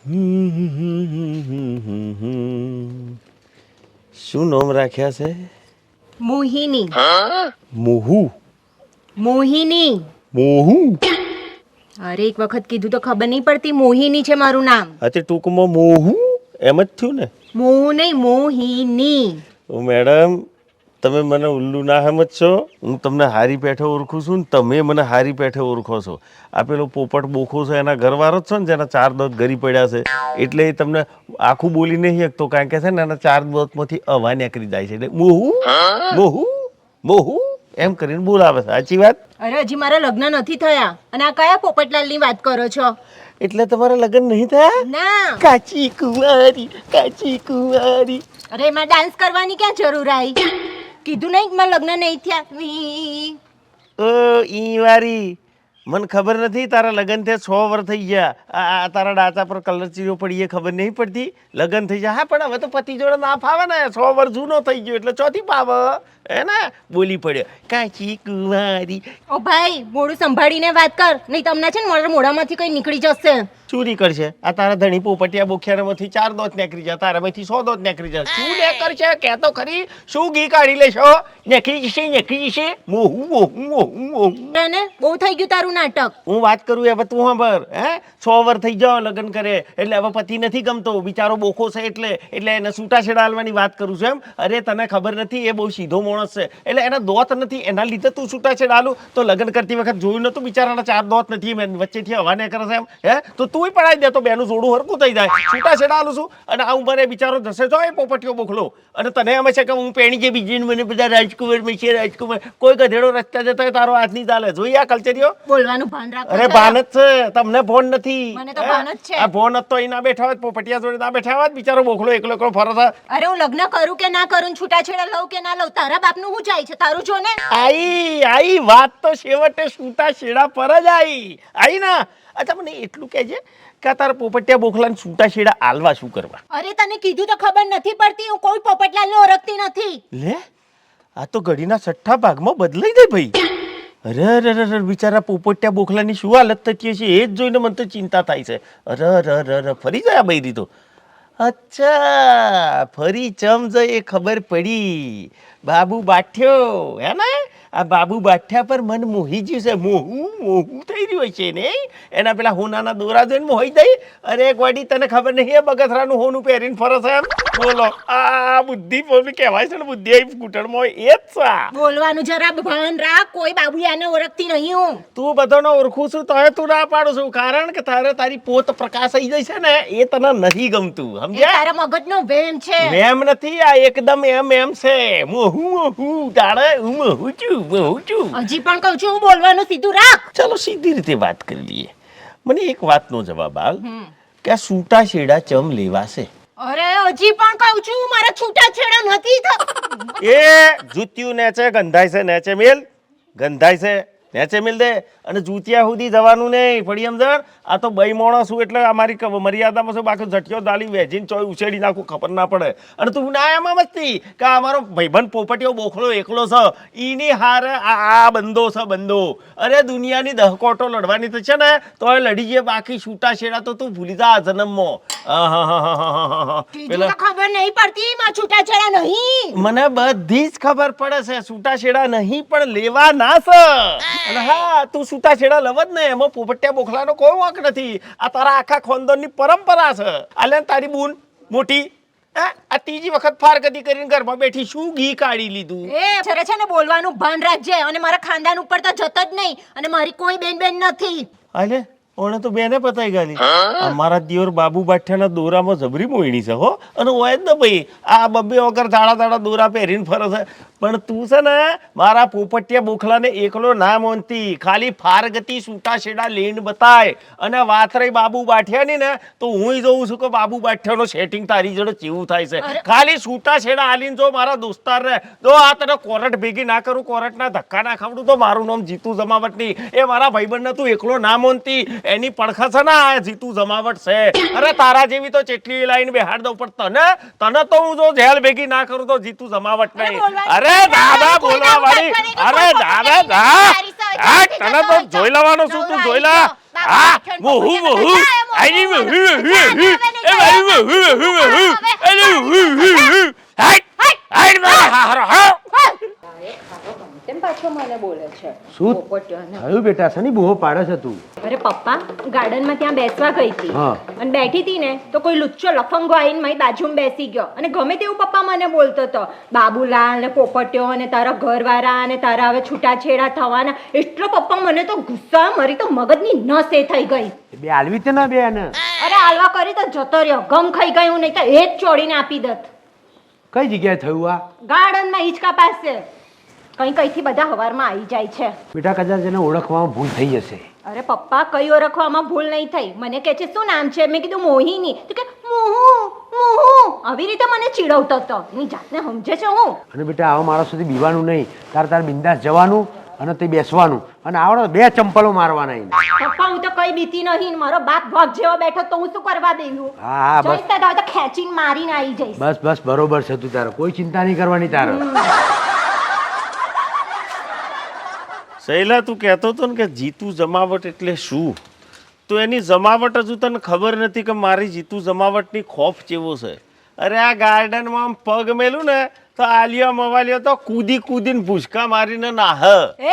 શું નામ રાખ્યા છે? મોહિની. મોહુ? મોહિની. મોહુ? અરે એક વખત કીધું તો ખબર નહીં પડતી. મોહિની છે મારું નામ. અતે ટૂંકમાં મોહુ એમ જ થયું ને? મોહુ નહીં, મોહિની. ઓ મેડમ, તમે મને ઉલ્લુ ના સમજશો. હું તમને હારી પેઠે ઓળખું છું ને તમે મને હારી પેઠે ઓળખો છો. આ પેલો પોપટ બોખો છે એના ઘરવાળો જ છો ને, જેના 4 દાંત ગરી પડ્યા છે. એટલે એ તમને આખું બોલી નહીં શકતો, કારણ કે છે ને એના 4 દાંતમાંથી અવા નીકળી જાય છે. એટલે મોહુ મોહુ મોહુ એમ કરીને બોલાવે છે. સાચી વાત? અરે હજી મારા લગ્ન નથી થયા અને આ કયા પોપટલાલની વાત કરો છો? એટલે તમારા લગ્ન નહીં થયા? ના. કાચી કુંવારી, કાચી કુંવારી. અરે એમાં ડાન્સ કરવાની ક્યાં જરૂર આવી? કીધું નહીં કે મારા લગ્ન નહીં થયા. ઓ ઈ વારી, મને ખબર નથી તારા લગ્ન થયા 6 વર્ષ થઈ ગયા. આ તારા ડાચા પર કલર ચીરો પડી એ ખબર નહીં પડતી? લગ્ન થઈ જાય. હા, પણ હવે તો પતિ જોડે ના ફાવે ને. 6 વર્ષ જૂનો થઈ ગયો એટલે ચોથી પાવ હે ને? બોલી પડ્યો કાચી કુંવારી. ઓ ભાઈ, મોઢું સંભાળીને વાત કર, નહીં તમને છે ને મારા મોઢામાંથી કઈ નીકળી જશે. શું નીકળશે? આ તારા ધણી પોપટિયા બોખ્યામાંથી 4 દાંત નીકળી જાય, તારામાંથી 100 દાંત નીકળી જાય. શું નીકળશે કે તો ખરી? શું ઘી કાઢી લેશો? નીકળી જશે, નીકળી જશે. મોહુ મોહુ મોહુ મોહુ. ને બહુ થઈ ગયું તારું નાટક. હું વાત કરું હવે તું સાંભળ. હે 100 વર્ષ થઈ જાવ લગ્ન કરે એટલે હવે પતિ નથી ગમતો, બિચારો બોખો છે એટલે એને છૂટાછેડા હાલવાની વાત કરું છું એમ. અરે તને ખબર નથી, એ બહુ સીધો માણસ છે. એટલે એના દોત નથી, એના લીધે તું છૂટાછેડા હાલું. તો લગ્ન કરતી વખત જોયું નતું બિચારાના 4 દોત નથી, વચ્ચેથી હવા ને કરે છે એમ. હે તો તું પડાવી દે તો બેનું જોડું હરકું થઈ જાય. છૂટાછેડા હાલું છું અને આ ઉંમરે બિચારો જશે જો એ પોપટીઓ બોખલો. અને તને એમ છે કે હું પેણી જે બીજી મને બધા રાજકુમાર મેં છે રાજકુમાર. કોઈ ગધેડો રસ્તા જતો હોય તારો હાથ નહીં ચાલે. જોઈએ આ કલ્ચરીઓ. બોલવાનું ભાન રાખ. અરે ભાન જ છે, તમને ભોન નથી. મને તો ભાન જ છે. આ ભોન જ તો અહીં ના બેઠા હોય, પોપટિયા જોડે ના બેઠા હોય, બિચારો બોખલો એકલો એકલો ફરે છે. અરે હું લગ્ન કરું કે ના કરું, છૂટાછેડા લઉં કે ના લઉં, તારા બાપનું શું જાય છે? તારું જો ને. આઈ વાત તો છેવટે છૂટાછેડા પર જ આઈ ના. અચ્છા મને એટલું કહેજે કે તારા પોપટિયા બોખલાને છૂટાછેડા આલવા શું કરવા? અરે તને કીધું તો ખબર નથી પડતી. હું કોઈ પોપટલાલને ઓળખતી નથી. લે આ તો ઘડીના 6ઠ્ઠા ભાગમાં બદલાઈ જાય ભાઈ. અરે બિચારા પોપટિયા બોખલાની શું હાલત થતી હશે એ જ જોઈને મને તો ચિંતા થાય છે. અરે ફરી જાય આ બૈરી તો. અચ્છા ફરી ચમ જાય એ ખબર પડી. બાબુ બાઠ્યો હે ને? આ બાબુ બાઠ્યા પર મન મોહી ગયું છે. મોહું થઈ રહ્યું છે ને એના પેલા હોનાના દોરા જોઈને મોહી જાય. અરે ગોડી તને ખબર નહીં એ બગથરાનું હોનું પહેરીને ફરે છે એમ? બોલો આ બુદ્ધિ બોલી કહેવાય છે ને, બુદ્ધિ આવી ઘૂંટણમાં એ જ છે. બોલવાનું જરા ભાન રાખ. કોઈ બાબુયાને ઓળખતી નહીં હું. તું બધાને ઓળખું છું તો તું ના પાડું છું, કારણ કે તારી પોત પ્રકાશ આવી જાય છે ને એ તને નથી ગમતું. સમજ્યા? તારા મગજનો વેમ છે. વેમ નથી, આ એકદમ એમ છે. મોહું તારે હું મોહું છું. હજી પણ કહું છું, હું બોલવાનું સીધું રાખ. ચાલો સીધી રીતે વાત કરી લઈએ. મને એક વાતનો જવાબ આલ કે આ છૂટાછેડા ચમ લેવાશે? અરે હજી પણ કહું છું, મારા છૂટાછેડા નથી. એ જૂતિયું નેચે ગંધાય છે, નેચે મેલ ગંધાય છે, નેચે મેલ દે. અને જૂતિયા સુધી જવાનું નહીં પડી સમજણ. આ તો બઈ મોણો છું એટલે અમારી મર્યાદામાં છું, બાકી ઝટક્યો દાલી વેજીને ચોય ઉછેડી નાખું ખબર ના પડે. અને તું ના એમ મસ્તી કે અમારો ભાઈબંધ પોપટીઓ બોખલો એકલો છે, ઈની હાર આ બંદો છે બંદો. અરે દુનિયાની દહકોટો લડવાની તો છે ને તોય લડી જે, બાકી છૂટાછેડા તો તું ભૂલી જા જન્મમાં. પેલા ખબર નહીં પડતી માં છૂટાછેડા નહીં. મને બધી જ ખબર પડે છે છૂટાછેડા નહીં પણ લેવા ના છે. અને હા તું છૂટાછેડા લવ જ ને એમાં પોપટિયા બોખલાનો કોઈ વાંક નથી. આ તારા આખા ખાનદાનની પરંપરા છે. આલે તારી બૂન મોટી આ ત્રીજી વખત ફારગતી કરીને ઘરમાં બેઠી શું ઘી કાઢી લીધું? એ છરે છે ને બોલવાનું ભાન રાખજે. અને મારા ખાનદાન ઉપર તો જતો જ નહીં. અને મારી કોઈ બેન નથી. આલે ઓને તો બેને પતાઈ ગાલી. અમારા દિયોર બાબુ બાઠિયાના દોરામાં જબરી મોયણી છે હો. અને ઓય જ ને ભાઈ આ બબ્બે વગર દાડા દોરા પહેરીને ફરે છે. પણ તું છે ને મારા પોપટિયા બોખલાને એકલો ના માનતી. ખાલી ફારગતી છૂટાછેડા લઈને બતાય. અને વાત રહી બાબુ બાઠિયાની ને તો હું જોઉં છું કે બાબુ બાઠિયાનો સેટિંગ તારી જોડે કેવું થાય છે. ખાલી છૂટાછેડા આલીને જો મારા દોસ્તાર ને જો આ તને કોરટ ભેગી ના કરું, કોરટના ધક્કા ના ખાવડું તો મારું નામ જીતુ જમાવટ નહીં. એ મારા ભાઈબંધને તું એકલો ના માનતી. એની પડખા છે ને આ જીતુ જમાવટ છે. અરે તારા જેવી તો ચેટલી લાઈન બેહાડ દઉં પણ તને તો હું જો જેલ ભેગી ના કરું તો જીતુ જમાવટ નહીં. અરે દાદા બોલવા વાળી, અરે દાદા તને તો જોઈ લેવાનો છું, તું જોઈ લે. હા મોહુ મોહુ આની મોહુ કેમ પાછો મને બોલે છે શું થયું બેટા શની બૂહો પાડે છે તું? અરે પપ્પા ગાર્ડનમાં ત્યાં બેસવા ગઈ હતી હા. અને બેઠી હતી ને તો કોઈ લુચ્ચો લફંગો આવીને મારી બાજુમાં બેસી ગયો અને ગમે તેવું પપ્પા મને બોલતો હતો, બાબુલાલ ને પોપટ્યો અને તારા ઘરવાળા અને તારા હવે છૂટાછેડા થવાના. એટલો પપ્પા મને તો ગુસ્સા મારી તો મગજની નસ એ થઈ ગઈ. બે આલવી તે ના બે ને અરે આલવા કરી તો જતો રહ્યો, ગમ ખાઈ ગયું નહીં તો એ જ ચોડીને આપી દત. કઈ જગ્યાએ થયું આ? ગાર્ડનમાં હિંચકા પાસે કઈથી બધા હવારમાં આવી જાય છે. બેટા કદાચ એને ઓળખવામાં ભૂલ થઈ જશે. અરે પપ્પા કઈ ઓળખવામાં ભૂલ નહીં થઈ. મને કહે છે શું નામ છે? મેં કીધું મોહિની. તો કે મોહુ મોહુ આવી રીતે મને ચીડવતો હતો. એની જાતને સમજે છે હું. અને બેટા આવા માણસ સુધી બીવાનું નહીં. તાર બિંદાસ જવાનું અને તે બેસવાનું અને આવડે બે ચંપલો મારવાના એને. પપ્પા હું તો કઈ બીતી નહીં. મારો બાપ ભગ જેવો બેઠો તો હું શું કરવા દેવું? હા બસ જઈશ તો ખેંચીને મારીને આવી જઈશ. બસ બરોબર છે તું તારે કોઈ ચિંતા નહીં કરવાની તારે. શૈલા તું કહેતો હતો ને કે જીતું જમાવટ એટલે શું, તો એની જમાવટ હજુ તને ખબર નથી કે મારી જીતું જમાવટની ખોફ કેવો છે. અરે આ ગાર્ડનમાં આમ પગ મેલું ને તો આલિયા મવાલિયા તો કૂદીને ભૂસકા મારીને નાહ.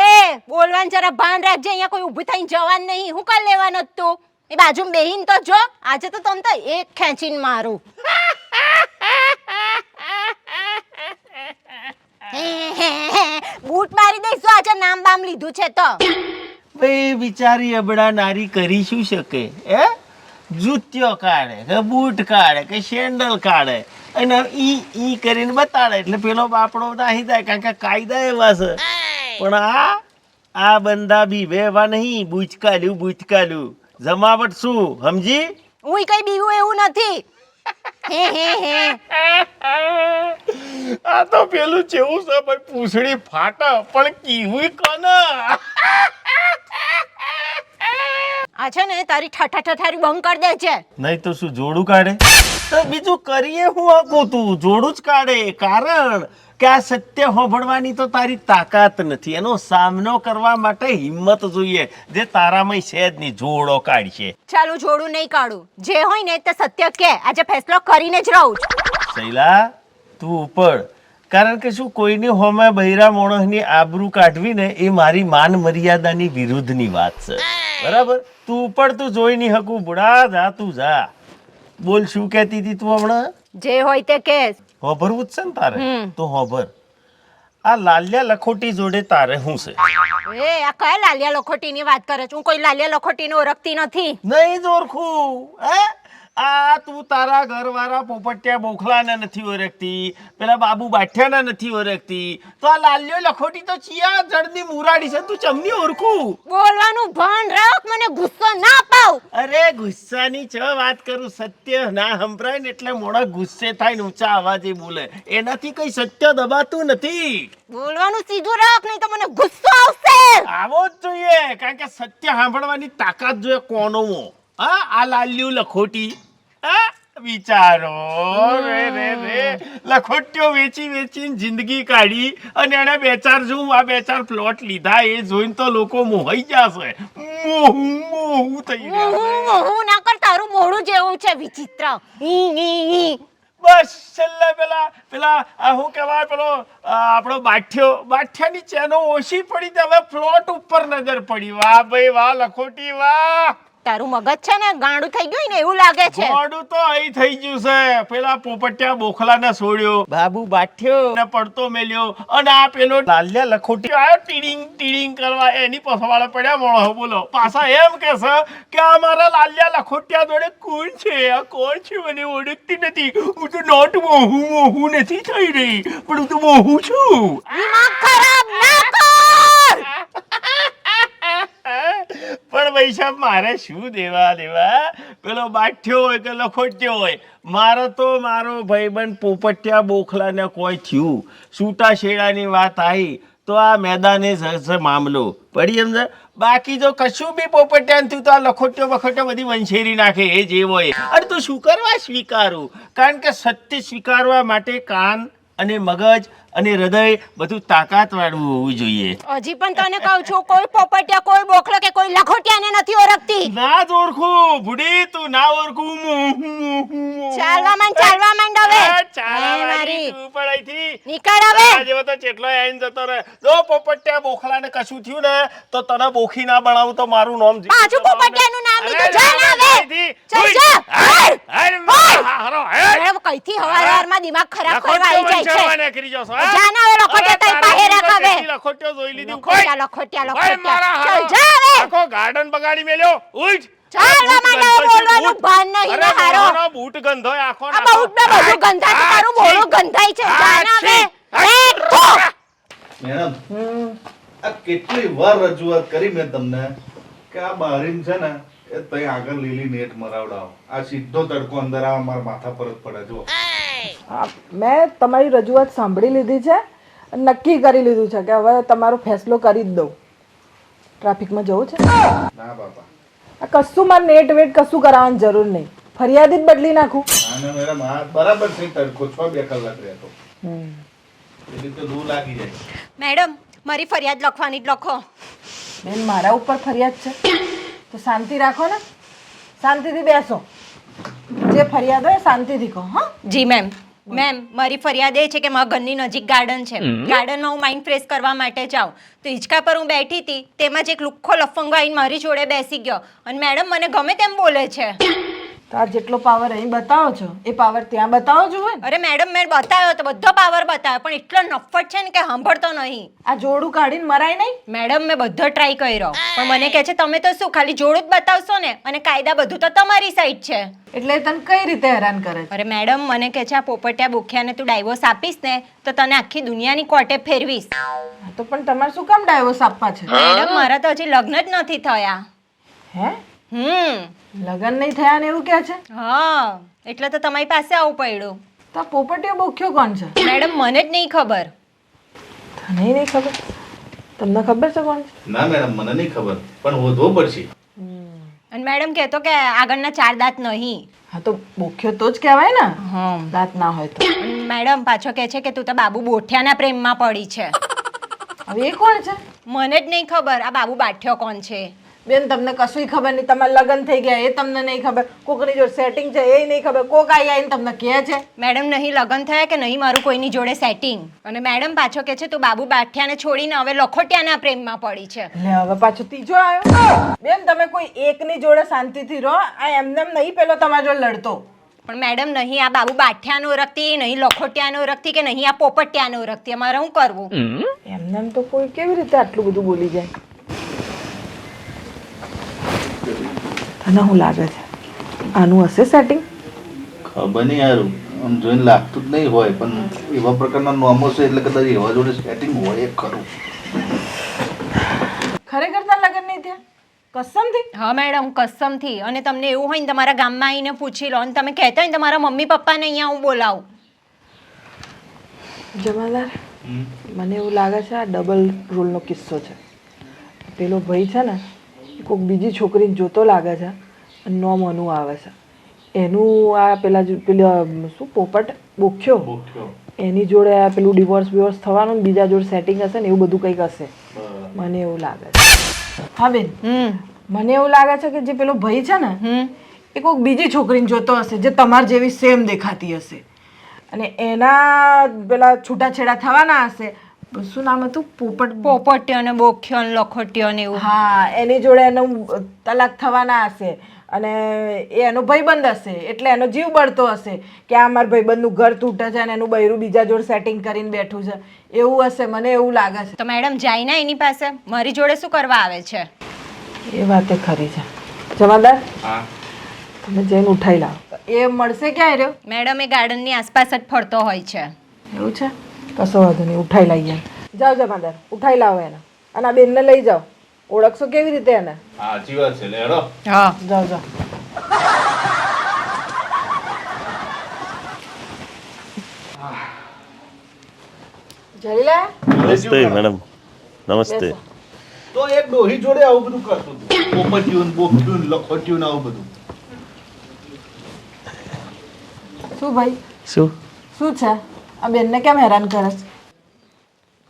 એ બોલવાનું જરા ભાન રાખજે. અહીંયા કોઈ ઊભી થઈને જવાનું નહીં. હું કાલ લેવાનો જ તું? એ બાજુમાં બેહીને તો જો. આજે તો તમ તો એક ખેંચીને મારું. બૂટ મારી દઈશ જો આજે નામ બામ લીધું છે તો. ભાઈ બિચારી અબડા નારી કરી શું શકે? જૂત્યો કાઢે કે બૂટ કાઢે કે સેન્ડલ કાઢે અને ઈ કરીને બતાડે એટલે પેલો બાપડો નાહી જાય, કારણ કે કાયદા એવા છે. પણ આ બંદા બી વેવા નહીં. બૂચકાલ્યું જમાવટ શું સમજી? હું કઈ બીવું એવું નથી. આ તો પેલું જેવું છે ભાઈ, પૂંછડી ફાટે પણ કીવું કોને? આ છે ને તારી ઠઠઠઠારી બંધ કરી દે છે. નહીં તો શું જોડું કાઢે? તો બીજું કરીએ હું આખું તું જોડું જ કાઢે. કારણ કે આ સત્ય હોભળવાની તો તારી તાકાત નથી. એનો સામનો કરવા માટે હિંમત જોઈએ, જે તારામાં છે જ નહીં. જોડો કાઢશે. ચાલો જોડું નહીં કાઢું. જે હોય ને તે સત્ય કે. આજે ફેસલો કરીને જ રહું છું. શૈલા તું ઉપર, કારણ કે શું કોઈની હોમે બૈરા માણસની આબરૂ કાઢવી ને એ મારી માન મર્યાદાની વિરુદ્ધની વાત છે. બરાબર? તું ઉપર, તું જોઈ નહીં હકું. બુડા જા, તું જા. બોલ શું કહેતી હતી તું હમણાં? જે હોય તે કે. હોભરવું જ છે ને તારે? તો હોભર. આ લાલિયા લખોટી જોડે તારે શું છે? એ આ કયા લાલિયા લખોટીની વાત કરે છે? હું કોઈ લાલિયા લખોટીને ઓળખતી નથી. નહીં જ ઓળખું. આ તું તારા ઘરવાળા પોપટિયા બોખલાને નથી ઓળખતી, પેલા બાબુ બાઠિયાને નથી ઓળખતી, તો આ લાલ્યો લખોટી તો ચિયા જડની મુરાડી છે. તું ચમની ઓળખું? બોલવાનું ભાન રાખ. મને ગુસ્સો ના પાવ. અરે ગુસ્સાની ચ વાત કરું. સત્ય ના સંભળાય ને એટલે મોડા ગુસ્સે થાય ને ઊંચા અવાજે બોલે. એનાથી કઈ સત્ય દબાતું નથી. બોલવાનું સીધું રાખ, નહીં તો મને ગુસ્સો આવશે. આવો જ જોઈએ, કારણ કે સત્ય સાંભળવાની તાકાત જોઈએ કોનો. આ લાલ્યું લખોટી વિચારો રે લખોટીઓ વેચીને જિંદગી કાઢી અને એને બે ચાર પ્લોટ લીધા. એ જોઈને તો લોકો મોહાઈ જશે. મોહું થઈ ગયા. હું ના કર. તારું મોઢું જેવું છે વિચિત્ર. બસ છેલ્લે પેલા શું કહેવાય, પેલો આપણો બાઠિયાની ચેનો ઓછી પડી તો હવે પ્લોટ ઉપર નજર પડી. વાહ ભાઈ વાહ લખોટી વાહ. તારું મગજ છે ને ગાંડું થઈ ગયું ને એવું લાગે છે. ગાંડું તો અહીં થઈ ગયું છે. પેલા પોપટિયા બોખલાને છોડ્યો, બાબુ બાઠ્યો ને પડતો મેલ્યો, અને આ પેલો લાલિયા લખોટી આવ્યો ટીડિંગ કરવા. એની પસવાળા પડ્યા મોણો. બોલો પાછા એમ કે છે કે આ મારા લાલિયા લખોટિયા જોડે કોણ છે? આ કોણ છે? મને ઓળખતી નથી. હું તો નોટ મોહું નથી થઈ રહી, પણ હું તો મોહું છું. દિમાગ ખરાબ ના કર. પણ ભાઈ મારે શું દેવા? પેલો બાઠ્યો હોય કે લખોટ્યો હોય, મારો તો મારો ભાઈબંધ પોપટિયા બોખલાને કોઈ થયું, છૂટા છેડાની વાત આવી તો આ મેદાને જ મામલો પડી. સમજે? બાકી જો કશું બી પોપટિયા થયું તો આ લખોટ્યો બધી વંશેરી નાખે. એ જે હોય. અરે તું શું કરવા સ્વીકારું? કારણ કે સત્ય સ્વીકારવા માટે કાન અને મગજ અને હૃદય બધું તાકાત વાળું હોવું જોઈએ. હજી પણ તને કહું છું, કોઈ પોપટિયા, કોઈ બોખલો કે કોઈ લખોટિયાને નથી ઓળખતી. ના જ ઓળખું ભૂડી, તું ના ઓળખું. ચાલવા માંડ હવે. ચાલવાની તું પણ અહીંથી. નીકળ હવે. તારા જેવો તો ચેટલો આઈને જતો રહે. જો પોપટિયા બોખલાને કશું થયું ને તો તને બોખી ના બનાવું તો મારું નામ પાછું પોપટિયાનું નામ લીધું. જા ના હવે. ચાલ જા. કઈથી હવારમાં દિમાગ ખરાબ કરવા આવી જાય છે. જા ના હવે. લખોટિયા તઈ પાસે રાખ હવે. લખોટિયો જોઈ લીધી. લખોટિયા. ચાલ જા હવે. આખો ગાર્ડન બગાડી મેલ્યો. ઉઠ. ચાલવા માંડ. બોલવાનું ભાન નહીં ને હારો. અરે બૂટ ગંધોય આખો આ બહુત ને બધું ગંધાય છે. તારું બોલું ગંધાય છે. જા ના હવે. મેડમ આ કેટલી વાર રજૂઆત કરી મેં તમને કે આ બારીન છે ને એ તઈ આગળ લીલી નેટ મરાવડાવો. આ સીધો તડકો અંદર આવે મારા માથા પર જ પડે. જો મેં તમારી રજૂઆત સાંભળી લીધી છે અને નક્કી કરી લીધું છે કે હવે તમારો ફેસલો કરી જ દઉં. ટ્રાફિકમાં જવું છે? ના બાપા, આ કશું મારે નેટ વેટ કશું કરાવવાની જરૂર નહીં. ફરિયાદ જ બદલી નાખું. ના ના મેડમ, આ બરાબર છે. તડકો 6-2 કલાક રહેતો એ રીતે લૂ લાગી જાય. મેડમ, મારી ફરિયાદ લખવાની જ લખો. બેન, મારા ઉપર ફરિયાદ છે તો શાંતિ રાખો ને. શાંતિથી બેસો. જે ફરિયાદ હોય શાંતિથી કહો. હા જી મેમ. મારી ફરિયાદ એ છે કે મારા ઘરની નજીક ગાર્ડન છે. ગાર્ડનમાં હું માઇન્ડ ફ્રેશ કરવા માટે જાઉં તો હિંચકા પર હું બેઠી હતી, તેમાં જ એક લુખ્ખો લફંગો આવીને મારી જોડે બેસી ગયો અને મેડમ મને ગમે તેમ બોલે છે. તો આ જેટલો પાવર અહીં બતાવો છો એ પાવર ત્યાં બતાવો જોઈએ ને. અરે મેડમ, મેં બતાવ્યો તો બધો પાવર બતાવ્યો પણ એટલો નફ્ફટ છે ને કે સાંભળતો નહીં. આ જોડું કાઢીને મરાય નહીં. મેડમ, મેં બધો ટ્રાય કર્યો પણ મને કહે છે તમે તો શું ખાલી જોડું જ બતાવશો ને અને કાયદા બધું તો તમારી સાઈડ છે. એટલે તને કઈ રીતે હેરાન કરે છે? અરે મેડમ, મને કહે છે આ પોપટિયા બોખિયાને તું ડાયવોર્સ આપીશ ને તો તને આખી દુનિયાની કોર્ટે ફેરવીશ. તો પણ તમારે શું કામ ડાયવોર્સ આપવા છે? મેડમ, મારા તો હજી લગ્ન જ નથી થયા. હે? લગન નહીં થયા ને એવું કે છે? હા, એટલે તો તમારી પાસે આવવું પડ્યું. તો આ પોપટીયો બોખ્યો કોણ છે? મેડમ, મને જ નહીં ખબર. તને નહીં ખબર? તમને ખબર છે કોણ છે? ના મેડમ, મને નહીં ખબર પણ હોધવો પડશે. અને મેડમ કહેતો કે આગળના 4 દાંત નહીં. હા તો બોખ્યો તો જ કહેવાય ને. હા. દાંત ના હોય તો. અને મેડમ પાછો કહે છે કે તું તો બાબુ બોઠિયાના પ્રેમમાં પડી છે. હવે એ કોણ છે? મને જ નહીં ખબર આ બાબુ બાઠ્યો કોણ છે. બેન, તમને કશુંય ખબર નહીં. તમારે લગ્ન થઈ ગયા એ તમને નહીં ખબર. કોકની જોડે સેટિંગ છે એ નહીં ખબર. કોક આવીને તમને કહે છે. મેડમ, નહીં લગ્ન થયા કે નહીં મારું કોઈની જોડે સેટિંગ. અને મેડમ પાછો કહે છે તું બાબુ બાઠિયાને છોડીને હવે લખોટિયાના પ્રેમમાં પડી છે. એટલે હવે પાછો ત્રીજો આવ્યો. બેન, તમે કોઈ એકની જોડે શાંતિથી રહો. આ એમને એમ નહીં પેલો તમારા જોડે લડતો. પણ મેડમ, નહીં આ બાબુ બાઠિયાનો ઓળખતી, નહીં લખોટિયાનો ઓળખતી કે નહીં આ પોપટિયાનો ઓળખતી. અમારે શું કરવું? એમને એમ તો કોઈ કેવી રીતે આટલું બધું બોલી જાય? તને શું લાગે છે આનું હશે સેટિંગ? ખબર નહીં યારું, આમ જોઈને લાગતું જ નહીં હોય પણ એવા પ્રકારના નોમો છે એટલે કદાચ એવા જોડે સેટિંગ હોય એ ખરું. ખરેખર તાર લગ્ન નહીં થયા? કસમથી? હા મેડમ, કસમથી. અને તમને એવું હોય ને તમારા ગામમાં આવીને પૂછી લો અને તમે કહેતા હોય ને તમારા મમ્મી પપ્પાને અહીંયા હું બોલાવું. જમાદાર, મને એવું લાગે છે આ ડબલ રોલનો કિસ્સો છે. પેલો ભાઈ છે ને કોઈક બીજી છોકરીને જોતો લાગે છે અને નોમ અનું આવે છે એનું. આ પેલા શું પોપટ બોખ્યો એની જોડે આ પેલું ડિવોર્સ થવાનું ને બીજા જોડે સેટિંગ હશે ને એવું બધું કંઈક હશે. મને એવું લાગે છે. હા બેન, મને એવું લાગે છે કે જે પેલો ભાઈ છે ને એ કોઈક બીજી છોકરીને જોતો હશે જે તમાર જેવી સેમ દેખાતી હશે અને એના પેલા છૂટાછેડા થવાના હશે. શું નામ હતું? પોપટિયો ને બોખ્યો ને લખોટિયો ને એવું. હા, એની જોડે એનું તલાક થવાના હશે અને એ એનો ભાઈબંધ હશે એટલે એનો જીવ બળતો હશે કે આ મારા ભાઈબંધનું ઘર તૂટે છે અને એનું બૈરું બીજા જોડે સેટિંગ કરીને બેઠું છે. એવું હશે, મને એવું લાગે છે. તો મેડમ જાય ને એની પાસે. મારી જોડે શું કરવા આવે છે? એ વાતે ખરી છે. જમાદાર, હા, તમે જઈને ઉઠાઈ લાવો. એ મળશે ક્યાં રહ્યો? મેડમ, એ ગાર્ડનની આસપાસ જ ફરતો હોય છે. એવું છે? કશો વાંધો નહીં, ઉઠાઈ લાવીએ. જાઓ જમાદાર, ઉઠાઈ લાવો એને અને આ બેનને લઈ જાઓ. ઓળખશો કેવી રીતે એને? સાચી વાત છે. લેડો. હા, જાઓ જાઓ. જલીલા, નમસ્તે મેડમ. નમસ્તે. તો એક ડોહી જોડે આવું બધું કરતું હતું. પોપટિયું, બોખ્યું, લખોટિયું ને આવું બધું. શું ભાઈ? શું શું છે? આ બેનને કેમ હેરાન કરે છે?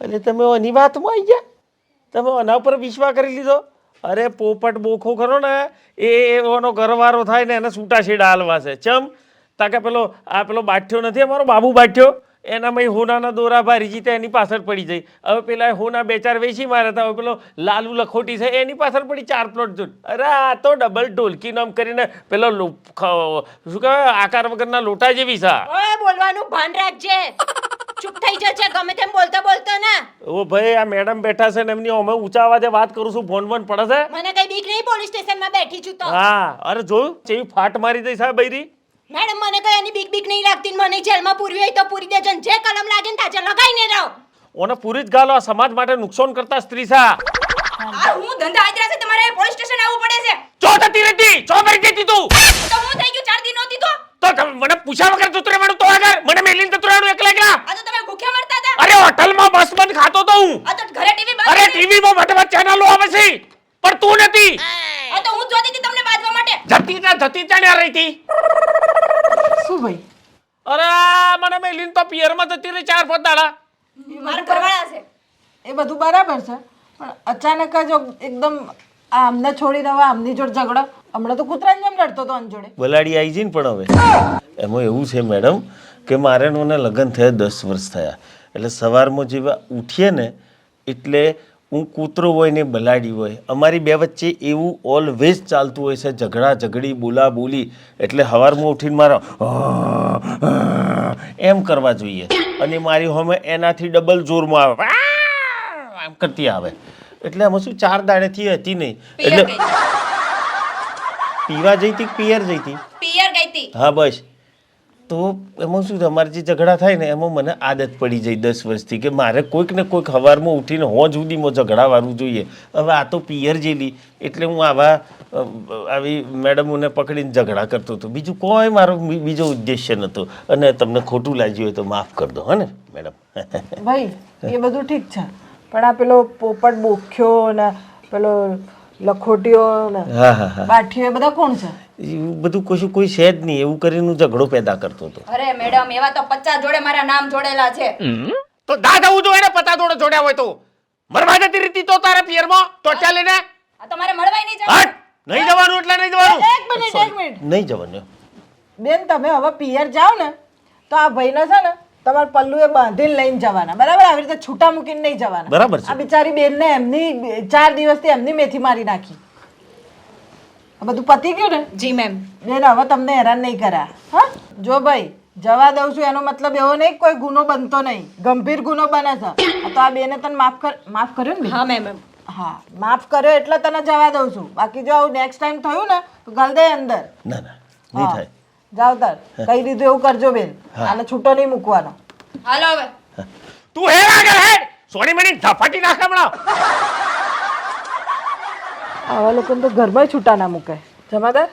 એટલે તમે એની વાતમાં આવી ગયા, તમે એના ઉપર વિશ્વાસ કરી લીધો. અરે પોપટ બોખો ખરો ને એ એનો ઘરવાળો થાય ને એને છૂટા છેડા હાલવા છે. ચમ તાકે પેલો બાઠ્યો નથી અમારો બાબુ બાઠ્યો, એનામાં હોનાના દોરા ભારી જીતે એની પાછળ પડી જાય. હવે પેલા હોના 2-4 વેચી માર્યા હતા. હવે પેલો લાલુ લખોટી છે એની પાછળ પડી 4 પ્લોટ જોડ. અરે આ તો ડબલ ઢોલકી નામ કરીને પેલો શું કહેવાય આકાર વગરના લોટા જેવી છે. ઓય બોલવાનું ભાન રાખજે. ચૂપ થઈ જજે ગમે તેમ બોલતો ને. ઓ ભાઈ આ મેડમ બેઠા છે ને એમની અમે ઊંચા અવાજે વાત કરું છું, ફોન બોન પડે છે. મને કઈ બીક નહીં, પોલીસ સ્ટેશનમાં બેઠી છું તો. હા અરે જોયું જેવી ફાટ મારી દઈ સાહેબ બૈરી. મેડમ મને કઈ એની બીક નહીં લાગતી ને મને જેલમાં પૂરવી હોય તો પૂરી દેજો ને જે કલમ લાગે ને તાજે લગાઈને રહો. ઓને પૂરી જ ગાલો આ સમાજ માટે નુકસાન કરતા સ્ત્રી છે. આ હું ધંધા આદરા છે તમારે પોલીસ સ્ટેશન આવવું પડે છે. ચો થતી રહેતી ચો કરી દેતી તું તો હું થઈ ગયું 4 દિન નહોતી તો મને પૂછ્યા વગર જતું રહેવાનું. તો આગળ મને મેલીને જતું રહેવાનું એકલા. આ તો તમે ભૂખ્યા મરતા હતા. અરે હોટલમાં બસ બંધ ખાતો તો હું. આ તો ઘરે ટીવી બંધ. અરે ટીવીમાં વટવટ ચેનલો આવે છે પણ તું નથી. આ તો હું જોતી હતી તમને બાજવા માટે. જતી ચાલ્યા રહી હતી. શું ભાઈ? અરે મને મેલીને તો પિયરમાં જતી રહી 4-5 દાડા. મારા ઘરવાળા છે. એ બધું બરાબર છે પણ અચાનક જ એકદમ આમને છોડીને હવે આમની જોડે ઝઘડો. હમણાં તો કૂતરાની જેમ લડતો હતો આની જોડે. બલાડી આવી જઈને પણ હવે એમાં એવું છે મેડમ કે મારે ને લગ્ન થયા 10 વર્ષ થયા. એટલે સવારમાં જેવા ઉઠીએ ને એટલે હું કૂતરો હોય ને બલાડી હોય અમારી બે વચ્ચે એવું ઓલવેઝ ચાલતું હોય છે, ઝઘડા ઝઘડી બોલા બોલી. એટલે સવારમાં ઉઠીને મારો એમ કરવા જોઈએ અને મારી હોમે એનાથી ડબલ જોરમાં આવે આમ કરતી આવે. એટલે આમાં શું 4 દાડેથી હતી નહીં. એટલે પીવા જઈતી પિયર જઈતી? પિયર ગઈ હતી. હા બસ. તો એમાં શું અમારે જે ઝઘડા થાય ને એમાં મને આદત પડી જાય 10 વર્ષથી કે મારે કોઈક ને કોઈક સવારમાં ઉઠીને હોજ સુધીમાં ઝઘડા વાળવું જોઈએ. હવે આ તો પિયર જેલી એટલે હું આવી મેડમોને પકડીને ઝઘડા કરતો હતો. બીજું કોઈ મારો બીજો ઉદ્દેશ્ય નહોતો અને તમને ખોટું લાગ્યું હોય તો માફ કરી દો. હે ને મેડમ? ભાઈ એ બધું ઠીક છે પણ આ પેલો પોપટ બોખ્યો ને પેલો લખોટીઓ ને હા હા હા બાઠીઓ એ બધા કોણ છે? એવું બધું કશું કોઈ છે જ નહીં. એવું કરીને હું ઝઘડો પેદા કરતો હતો. અરે મેડમ એવા તો 50 જોડે મારા નામ જોડેલા છે. તો દાદા હું જોઈએ ને 50 જોડે જોડ્યા હોય તો મરવા જતી રીતી તો તારા પિયરમાં તો ચાલે ને. આ તો મારે મળવાય નહીં જવાનું. હટ નહીં જવાનું એટલે નહીં જવાનું. એક મિનિટ નહીં જવાનું. બેન તમે હવે પિયર જાઓ ને તો આ ભાઈને છે ને તમારે પલ્લુએ બાંધીને લઈને જવાના, બરાબર? આવી રીતે છૂટા મૂકીને નહીં જવાના. બરાબર છે. આ બિચારી બેનને એમની 4 દિવસથી એમની મેથી મારી નાખી. આ બધું પતી ગયું ને? જી મેમ. બેન હવે તમને હેરાન નહીં કર્યા. હા જો ભાઈ જવા દઉં છું એનો મતલબ એવો નહીં કોઈ ગુનો બનતો નહીં, ગંભીર ગુનો બને છે. તો આ બેને તને માફ કર્યો ને? હા મેમ. હા માફ કર્યો એટલે તને જવા દઉં છું. બાકી જો આવું નેક્સ્ટ ટાઈમ થયું ને તો ગલ દે અંદર. ના ના નહીં થાય. જાવ તાર કહી દીધું એવું કરજો બેન. આને છૂટો નહીં મૂકવાનો. હાલો હવે. તું હે આગળ હે સોની મની ધફાટી નાખ હમણાં. આવા લોકોને તો ઘરમાં છૂટા ના મુકાય. જમાદાર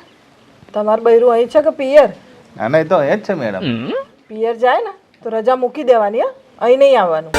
તમારું બૈરું અહીં છે કે પિયર? આને તો એ જ છે મેડમ. પિયર જાય ને તો રજા મૂકી દેવાની. હા અહીં નહીં આવવાનું.